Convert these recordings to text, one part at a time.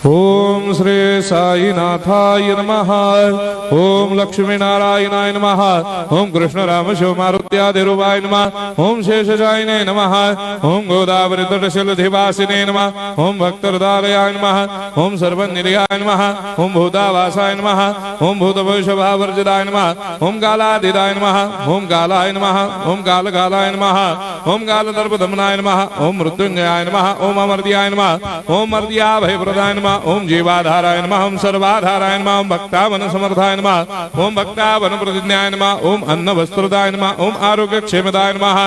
ओम श्री साईनाथाय नमः। ओम लक्ष्मी नारायणाय नमः। ओम कृष्ण राम शिव मारुत्यादिरूपाय नमः। ओम शेषशायिने नमः। ओम गोदावरी तटशिलधिवासिने नमः। ओम भक्तहृदयाय नमः। ओम सर्वनिलयाय नमः। ओम भूतावासाय नमः। ओम भूतभविष्यभावर्जिताय नमः। ओम कालातीताय नमः। ओम कालाय नमः। ओम कालकालाय नमः। ओम कालदर्पदमनाय नमः। ओम मृत्युंजयाय नमः। ओम अमर्त्याय नमः। ओम मर्त्याभयप्रदाय नमः। ओम जीवाधाराय नमः। ओम सर्वाधाराय नमः। ओम भक्तावन समर्थाय नमः। ओम भक्तावन प्रतिज्ञाय नमः। ओम अन्न वस्त्रदाय नमः। ओम आरोग्य क्षेमदाय नमः।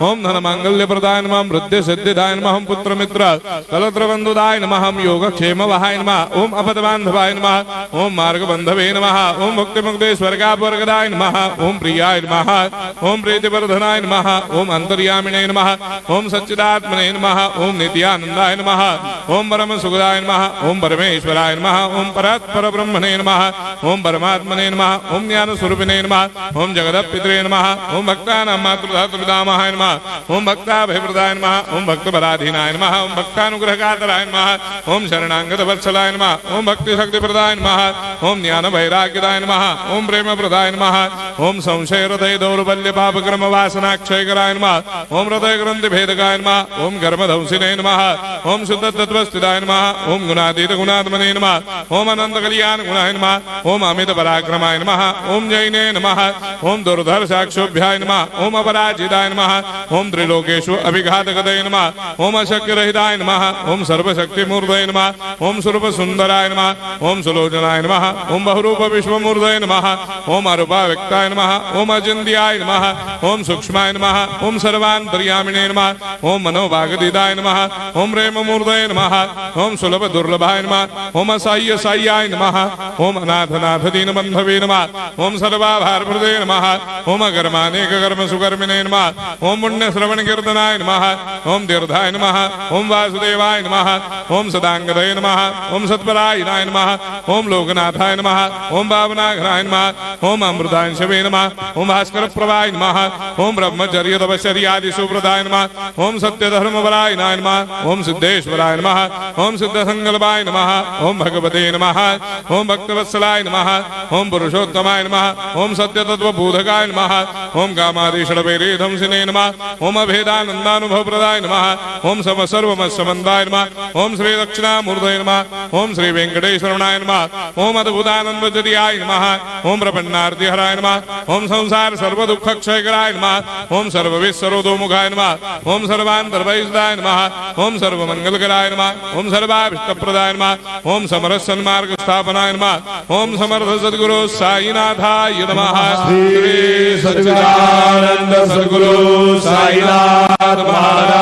ओम धन मांगल्य प्रदाय नमः। ओम वृद्धि सिद्धिदाय नमः। ओम पुत्र मित्र कलत्र बंधुदाय नमः। ओम योग क्षेम वहाय नमः। ओम अपद बांधवाय नमः। ओम मार्ग बंधवे नमः। ओम भक्ति मुक्ति स्वर्गापवर्गदाय नमः। ओम प्रियाय नमः। ओम प्रीतिवर्धनाय नमः। ओम अंतर्यामिने नमः। ओम सच्चिदात्मने नमः। ओम नित्यानंदाय नमः। ओम परम सुखदाय नमः। ओम परमेश्वराय नमः। ओम परात्पर ब्रह्मणे नमः। ओम परमात्मने नमः। ओम ज्ञान स्वरूपिणे नमः। ओम जगदपितरे नमः। ओम भक्तानां मातृधातुर्दामाय नमः। ओम भक्ताभयप्रदाय नमः। ओम भक्तपराधीनाय नमः। ओम भक्तानुग्रहकातराय नमः। ओम शरणागत वत्सलाय नमः। ओम भक्ति शक्ति प्रदाय नमः। ओम ज्ञान वैराग्यदाय नमः। ओम प्रेम प्रदाय नमः। ओम संशय हृदय दौर्बल्य पापक्रम वासनाक्षयकराय नमः। ओम हृदय ग्रंथि भेदकाय नमः। ओम कर्मधंसिने नमः। ओम शुद्ध तत्वस्थिताय नमः। ओम गुणातीत गुणात्मने नमः। ओम अनंत कल्याण गुणाय नमः। ओम अमित पराक्रमाय नमः। ओम जैने नमः। ओम दुर्धर साक्षोभ्याय नमः। ओम अपराजिताय नमः। ओम त्रिलोकेषु अभिघातगतये नमः। ओम अशक्य रहिताय नमः। ओम सर्वशक्ति मूर्तये नमः। ओम स्वरूप सुंदराय नमः। ओम सुलोचनाय नमः। ओम बहुरूप विश्वमूर्तये नमः। ओम अरूपाव्यक्ताय नमः। ओम अचिन्त्याय नमः। ओम सूक्ष्माय नमः। ओम सर्वान्तर्यामिने नमः। ओम मनोभागदिदाय नमः। ओम प्रेम मूर्तये नमः। ओम सुलभ दुर्लभाय नमः। ओम असाह्य साह्याय नमः। ओम अनाथनाथ दीन बंधवे नमः। ओम सर्वाभारप्रदे नमः। ओम अकर्मानेक कर्म सुकर्मिणे नमः। ओम पुण्य श्रवण कीर्तनाय नमः। ओम तीर्थाय नमः। ओम वासुदेवाय नमः। ओम सदांगदये नमः। ओम सत्परायणाय नमः। ओम लोकनाथाय नमः। ओम पावनाघराय नमः। ओम अमृतांशवे नमः। ओम भास्कर प्रभाय नमः। ओम ब्रह्मचर्य तपश्चर्यादि सुप्रदाय नमः। ओम सत्य धर्मपरायणाय नमः। ओम सिद्धेश्वराय नमः। ओम सिद्ध संकल्पाय नमः। ओम भगवते नमः। ओम भक्तवत्सलाय नमः। ओम पुरुषोत्तमाय नमः। ओम सत्य तत्व बोधकाय नमः। ओम कामादिषडवैरेधंसिने नमः। ओम अभेदानंदानुभव प्रदाय नमः। ओम सम सर्वमस्समन्दाय नमः। ओम श्री दक्षिणामूर्तये नमः। ओम श्री वेंकटेश्वरनाय नमः। ओम अद्भुतानंदजरियाय नमः। ओम प्रपन्नार्ति हराय नमः। ओम संसार सर्व दुख क्षयकराय नमः। ओम सर्वविस्सरोदोमुखाय नमः। ओम सर्वान्तर्वैसदाय नमः। ओम सर्वमंगलकराय नमः। ओम सर्वाभीष्टप्रदाय नमः। ओम समरस सन्मार्ग स्थापनाय नमः। ओम समर्थ सद्गुरु साईनाथाय नमः। श्री सच्चिदानंद सद्गुरु साईनाथ महाराज